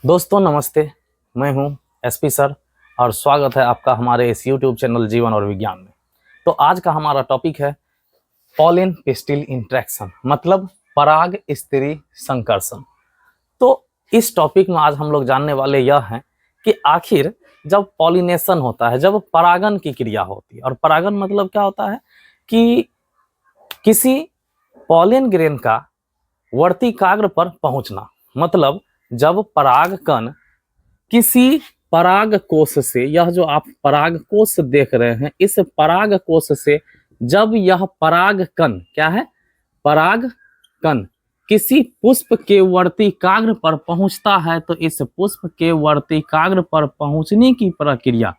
दोस्तों नमस्ते, मैं हूं एसपी सर और स्वागत है आपका हमारे इस यूट्यूब चैनल जीवन और विज्ञान में। तो आज का हमारा टॉपिक है पॉलिन पिस्टिल इंटरेक्शन, मतलब पराग स्त्री संकर्षण। तो इस टॉपिक में आज हम लोग जानने वाले यह हैं कि आखिर जब पॉलिनेशन होता है, जब परागन की क्रिया होती है, और परागन मतलब क्या होता है कि किसी पॉलिन ग्रेन का वर्तिकाग्र पर पहुंचना, मतलब जब परागकण किसी पराग कोश से, यह जो आप पराग कोश देख रहे हैं, इस पराग कोश से जब यह परागकण क्या है, परागकण किसी पुष्प के वर्तिकाग्र पर पहुंचता है, तो इस पुष्प के वर्तिकाग्र पर पहुंचने की प्रक्रिया,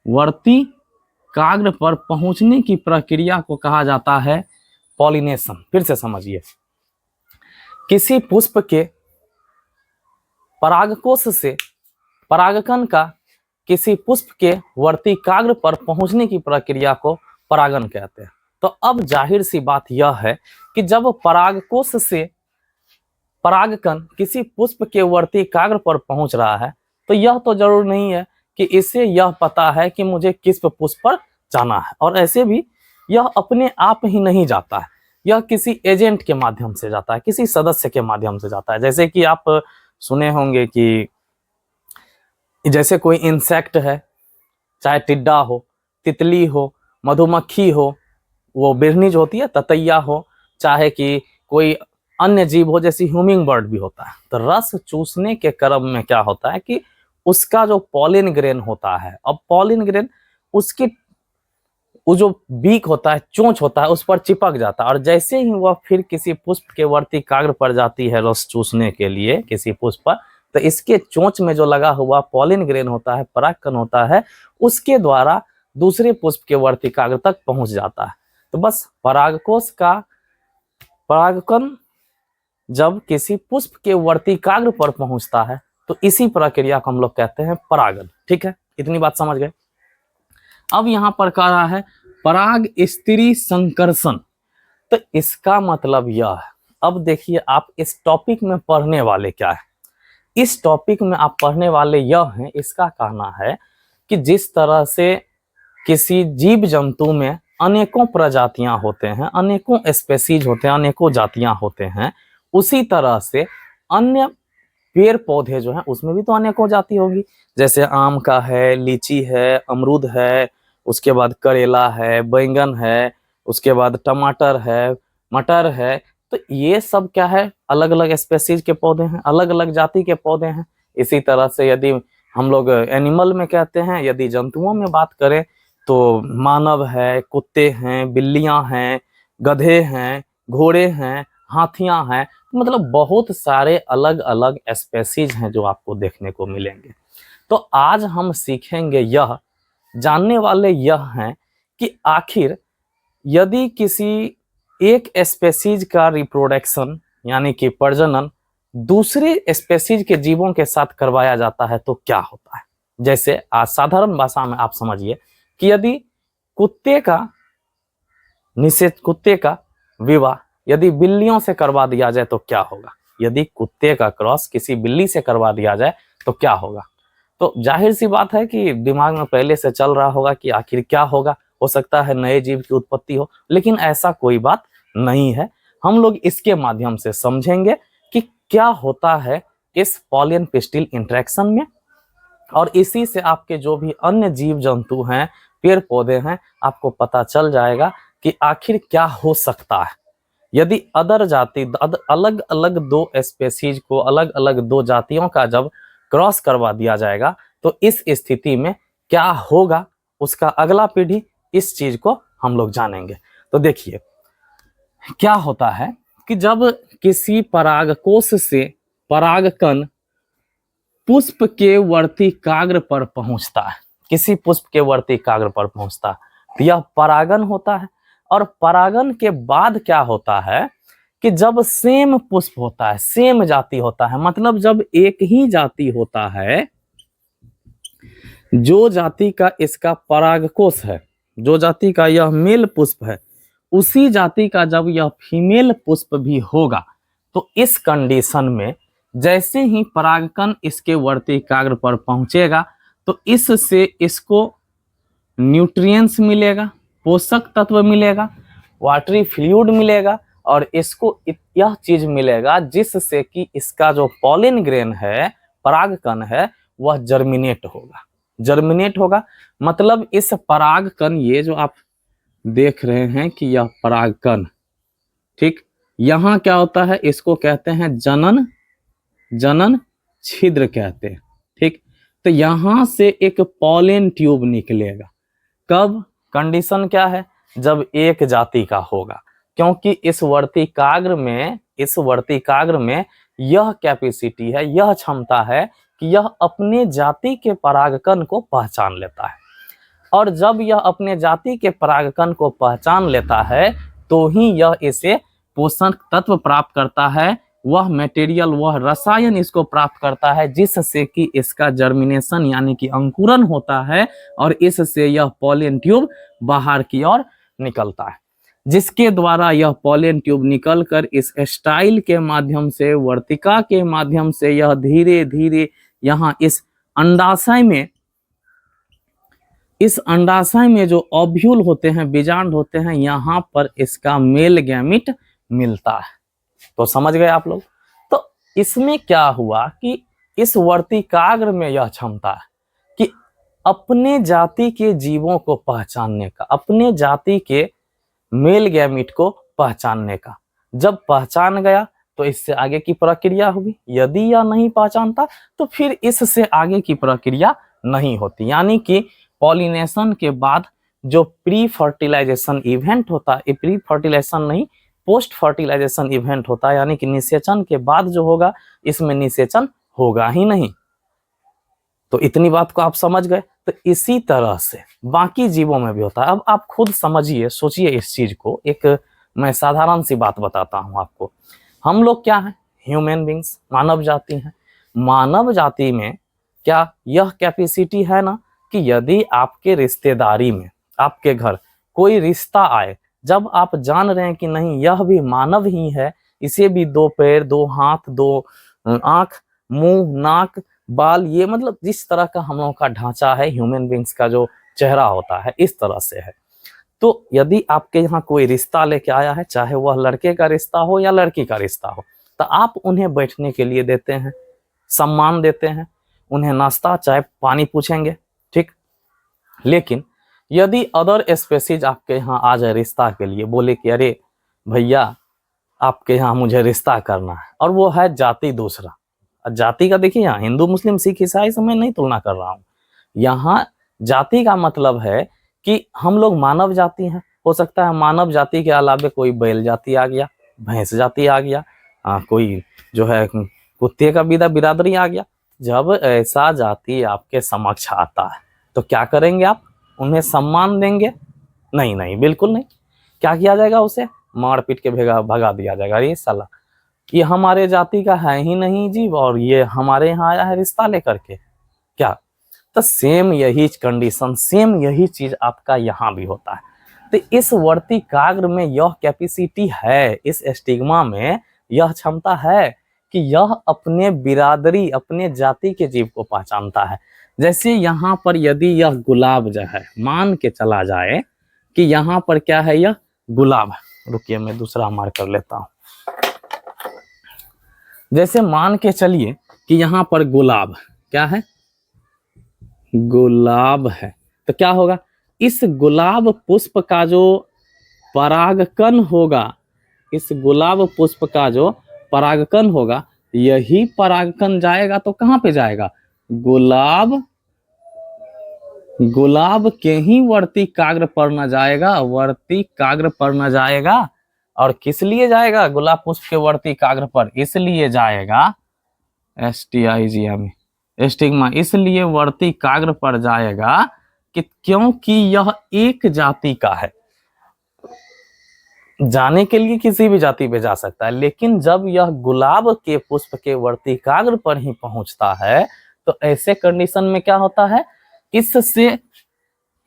वर्तिकाग्र पर पहुंचने की प्रक्रिया को कहा जाता है पॉलिनेशन। फिर से समझिए, किसी पुष्प के परागकोश से परागकण का किसी पुष्प के वर्तिकाग्र पर पहुंचने की प्रक्रिया को परागन कहते हैं। तो अब जाहिर सी बात यह है कि जब परागकोश से परागकण किसी पुष्प के वर्तिकाग्र पर पहुंच रहा है, तो यह तो जरूर नहीं है कि इसे यह पता है कि मुझे किस पुष्प पर जाना है, और ऐसे भी यह अपने आप ही नहीं जाता है, यह किसी एजेंट के माध्यम से जाता है, किसी सदस्य के माध्यम से जाता है। जैसे कि आप सुने होंगे कि जैसे कोई इंसेक्ट है, चाहे टिड्डा हो, तितली हो, मधुमक्खी हो, वो बिरनी जो होती है, ततैया हो, चाहे कि कोई अन्य जीव हो, जैसे ह्यूमिंग बर्ड भी होता है। तो रस चूसने के क्रम में क्या होता है कि उसका जो पॉलिन ग्रेन होता है, अब पॉलिन ग्रेन उसकी वो जो बीक होता है, चोंच होता है, उस पर चिपक जाता है, और जैसे ही वह फिर किसी पुष्प के वर्तिकाग्र पर जाती है रस चूसने के लिए किसी पुष्प पर, तो इसके चोंच में जो लगा हुआ पॉलिन ग्रेन होता है, परागकण होता है, उसके द्वारा दूसरे पुष्प के वर्तिकाग्र तक पहुंच जाता है। तो बस परागकोश का परागकण जब किसी पुष्प के वर्तिकाग्र पर पहुंचता है, तो इसी प्रक्रिया को हम लोग कहते हैं परागन। ठीक है, इतनी बात समझ गए। अब यहां पर कह रहा है पराग स्त्री संकर्षण, तो इसका मतलब यह है, अब देखिए आप इस टॉपिक में पढ़ने वाले क्या है। इस टॉपिक में आप पढ़ने वाले यह हैं, इसका कहना है कि जिस तरह से किसी जीव जंतु में अनेकों प्रजातियां होते हैं, अनेकों स्पेसीज होते हैं, अनेकों जातियां होते हैं, उसी तरह से अन्य पेड़ पौधे जो हैं उसमें भी तो अनेकों जाति होगी। जैसे आम का है, लीची है, अमरूद है, उसके बाद करेला है, बैंगन है, उसके बाद टमाटर है, मटर है। तो ये सब क्या है, अलग अलग स्पेसीज के पौधे हैं, अलग अलग जाति के पौधे हैं। इसी तरह से यदि हम लोग एनिमल में कहते हैं, यदि जंतुओं में बात करें, तो मानव है, कुत्ते हैं, बिल्लियां हैं, गधे हैं, घोड़े हैं, हाथियां हैं, मतलब बहुत सारे अलग अलग स्पेसीज हैं जो आपको देखने को मिलेंगे। तो आज हम सीखेंगे, यह जानने वाले यह हैं कि आखिर यदि किसी एक स्पेसीज का रिप्रोडक्शन यानी कि प्रजनन दूसरे स्पेसीज के जीवों के साथ करवाया जाता है तो क्या होता है। जैसे आज साधारण भाषा में आप समझिए कि यदि कुत्ते का विवाह यदि बिल्लियों से करवा दिया जाए तो क्या होगा, यदि कुत्ते का क्रॉस किसी बिल्ली से करवा दिया जाए तो क्या होगा। तो जाहिर सी बात है कि दिमाग में पहले से चल रहा होगा कि आखिर क्या होगा, हो सकता है नए जीव की उत्पत्ति हो, लेकिन ऐसा कोई बात नहीं है। हम लोग इसके माध्यम से समझेंगे कि क्या होता है इस पॉलिन पिस्टिल इंटरेक्शन में, और इसी से आपके जो भी अन्य जीव जंतु हैं, पेड़ पौधे हैं, आपको पता चल जाएगा कि आखिर क्या हो सकता है यदि अदर जाति अलग अलग दो स्पेसीज को, अलग अलग दो जातियों का जब क्रॉस करवा दिया जाएगा तो इस स्थिति में क्या होगा, उसका अगला पीढ़ी, इस चीज को हम लोग जानेंगे। तो देखिए क्या होता है कि जब किसी परागकोश से परागकण पुष्प के वर्तिकाग्र पर पहुंचता है, किसी पुष्प के वर्तिकाग्र पर पहुंचता है, तो यह परागन होता है। और परागन के बाद क्या होता है कि जब सेम पुष्प होता है, सेम जाति होता है, मतलब जब एक ही जाति होता है, जो जाति का इसका परागकोश है, जो जाति का यह मेल पुष्प है, उसी जाति का जब यह फीमेल पुष्प भी होगा, तो इस कंडीशन में जैसे ही परागकण इसके वर्तिकाग्र पर पहुंचेगा तो इससे इसको न्यूट्रिएंट्स मिलेगा, पोषक तत्व मिलेगा, वाटरी फ्लूइड मिलेगा और इसको यह चीज मिलेगा जिससे कि इसका जो पॉलिन ग्रेन है, परागकण है, वह जर्मिनेट होगा। मतलब इस परागकण, ये जो आप देख रहे हैं कि यह परागकण, ठीक, यहाँ क्या होता है, इसको कहते हैं जनन छिद्र कहते हैं, ठीक। तो यहां से एक पॉलिन ट्यूब निकलेगा। कब? कंडीशन क्या है? जब एक जाति का होगा, क्योंकि इस वर्तिकाग्र में यह कैपेसिटी है, यह क्षमता है कि यह अपने जाति के परागकण को पहचान लेता है। और जब यह अपने जाति के परागकण को पहचान लेता है तो ही यह इसे पोषक तत्व प्राप्त करता है, वह मटेरियल, वह रसायन इसको प्राप्त करता है जिससे कि इसका जर्मिनेशन यानी कि अंकुरन होता है और इससे यह पॉलिन ट्यूब बाहर की ओर निकलता है, जिसके द्वारा यह पॉलिन ट्यूब निकलकर इस स्टाइल के माध्यम से, वर्तिका के माध्यम से यह धीरे धीरे यहाँ इस अंडाशय में जो ओव्यूल होते हैं, बीजांड होते हैं, यहाँ पर इसका मेल गैमिट मिलता है। तो समझ गए आप लोग? तो इसमें क्या हुआ कि इस वर्तिकाग्र में यह क्षमता है कि अपने जाति के जीवों को पहचानने का, अपने जाति के मेल गैमिट को पहचानने का। जब पहचान गया तो इससे आगे की प्रक्रिया होगी। यदि यह नहीं पहचानता तो फिर इससे आगे की प्रक्रिया नहीं होती। यानी कि पॉलिनेशन के बाद जो प्री फर्टिलाइजेशन इवेंट होता है, प्री फर्टिलाइजेशन नहीं, पोस्ट फर्टिलाइजेशन इवेंट होता है, यानी कि निषेचन के बाद जो होगा, इसमें निषेचन होगा ही नहीं। तो इतनी बात को आप समझ गए। तो इसी तरह से बाकी जीवों में भी होता है। अब आप खुद समझिए, सोचिए इस चीज को। एक मैं साधारण सी बात बताता हूं आपको। हम लोग क्या है? ह्यूमन बींग्स, मानव जाति है। मानव जाति में क्या यह कैपेसिटी है ना कि यदि आपके रिश्तेदारी में, आपके घर कोई रिश्ता आए, जब आप जान रहे हैं कि नहीं यह भी मानव ही है, इसे भी 2 पैर, 2 हाथ, 2 आंख, मुंह, नाक, बाल, ये मतलब जिस तरह का हम लोगों का ढांचा है, ह्यूमन बींग्स का जो चेहरा होता है, इस तरह से है। तो यदि आपके यहाँ कोई रिश्ता लेके आया है, चाहे वह लड़के का रिश्ता हो या लड़की का रिश्ता हो, तो आप उन्हें बैठने के लिए देते हैं, सम्मान देते हैं, उन्हें नाश्ता चाय पानी पूछेंगे, ठीक। लेकिन यदि अदर स्पेसीज आपके यहाँ आ जाए रिश्ता के लिए, बोले कि अरे भैया आपके यहाँ मुझे रिश्ता करना है, और वो है जाति दूसरा। जाति का देखिए, यहाँ हिंदू मुस्लिम सिख ईसाई से मैं नहीं तुलना कर रहा हूँ। यहाँ जाति का मतलब है कि हम लोग मानव जाति हैं। हो सकता है मानव जाति के अलावे कोई बैल जाति आ गया, भैंस जाति आ गया, कोई जो है कुत्ते का बिरादरी आ गया। जब ऐसा जाति आपके समक्ष आता है तो क्या करेंगे आप? उन्हें सम्मान देंगे? नहीं नहीं, बिल्कुल नहीं। क्या किया जाएगा? उसे मार पीट के भगा दिया जाएगा। अरे साला, ये हमारे जाति का है ही नहीं जीव और ये हमारे यहाँ आया है रिश्ता लेकर के, क्या? तो सेम यही कंडीशन, सेम यही चीज आपका यहाँ भी होता है। तो इस वर्तिकाग्र में यह कैपेसिटी है, इस स्टिग्मा में यह क्षमता है कि यह अपने बिरादरी, अपने जाति के जीव को पहचानता है। जैसे यहाँ पर यदि यह गुलाब जो है, मान के चला जाए कि यहाँ पर क्या है, यह गुलाब है। रुकिए मैं दूसरा मार्क कर लेता हूँ। जैसे मान के चलिए कि यहाँ पर गुलाब क्या है, गुलाब है, तो क्या होगा? इस गुलाब पुष्प का जो परागकण होगा, इस गुलाब पुष्प का जो परागकण होगा, यही परागकण जाएगा तो कहाँ पे जाएगा? गुलाब के ही वर्तिकाग्र पर न जाएगा, वर्तिकाग्र पर न जाएगा। और किस लिए जाएगा गुलाब पुष्प के वर्तिकाग्र पर? इसलिए जाएगा, स्टिग्मा इसलिए वर्तिकाग्र पर जाएगा कि क्योंकि यह एक जाति का है। जाने के लिए किसी भी जाति पे जा सकता है, लेकिन जब यह गुलाब के पुष्प के वर्तिकाग्र पर ही पहुंचता है तो ऐसे कंडीशन में क्या होता है? इससे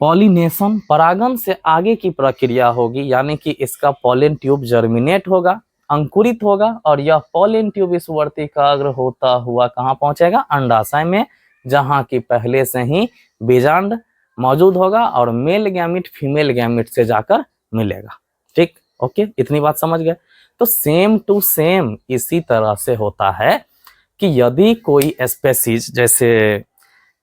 पॉलिनेशन, परागन से आगे की प्रक्रिया होगी, यानी कि इसका पॉलिन ट्यूब जर्मिनेट होगा, अंकुरित होगा और यह पॉलन ट्यूब इस वर्ती काग्र होता हुआ कहाँ पहुंचेगा, अंडाशय में, जहां की पहले से ही बीजांड मौजूद होगा और मेल गैमिट फीमेल गैमिट से जाकर मिलेगा। ठीक, ओके, इतनी बात समझ गए। तो सेम टू सेम इसी तरह से होता है कि यदि कोई स्पेसीज, जैसे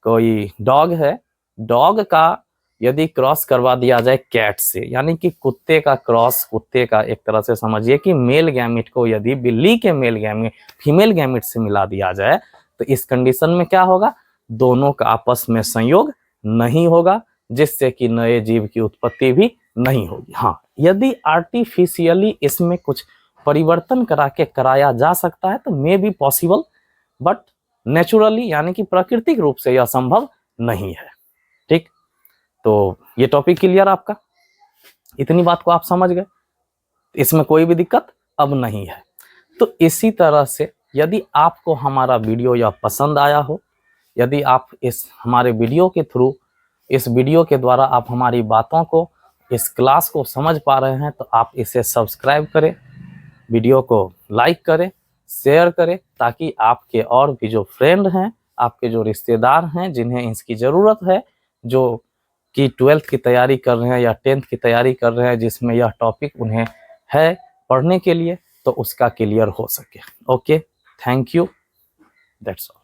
कोई डॉग है, डॉग का यदि क्रॉस करवा दिया जाए कैट से, यानी कि कुत्ते का क्रॉस, कुत्ते का एक तरह से समझिए कि मेल गैमिट को यदि बिल्ली के मेल गैमिट फीमेल गैमिट से मिला दिया जाए, तो इस कंडीशन में क्या होगा, दोनों का आपस में संयोग नहीं होगा, जिससे कि नए जीव की उत्पत्ति भी नहीं होगी। हाँ, यदि आर्टिफिशियली इसमें कुछ परिवर्तन करा के कराया जा सकता है तो may be possible, but naturally यानी कि प्राकृतिक रूप से यह संभव नहीं है। ठीक, तो ये टॉपिक क्लियर आपका, इतनी बात को आप समझ गए, इसमें कोई भी दिक्कत अब नहीं है। तो इसी तरह से यदि आपको हमारा वीडियो यह पसंद आया हो, यदि आप इस हमारे वीडियो के थ्रू, इस वीडियो के द्वारा आप हमारी बातों को, इस क्लास को समझ पा रहे हैं, तो आप इसे सब्सक्राइब करें, वीडियो को लाइक करें, शेयर करें, ताकि आपके और भी जो फ्रेंड हैं, आपके जो रिश्तेदार हैं जिन्हें इसकी ज़रूरत है, जो कि 12th की तैयारी कर रहे हैं या 10th की तैयारी कर रहे हैं, जिसमें यह टॉपिक उन्हें है पढ़ने के लिए, तो उसका क्लियर हो सके। Okay, thank you, that's all.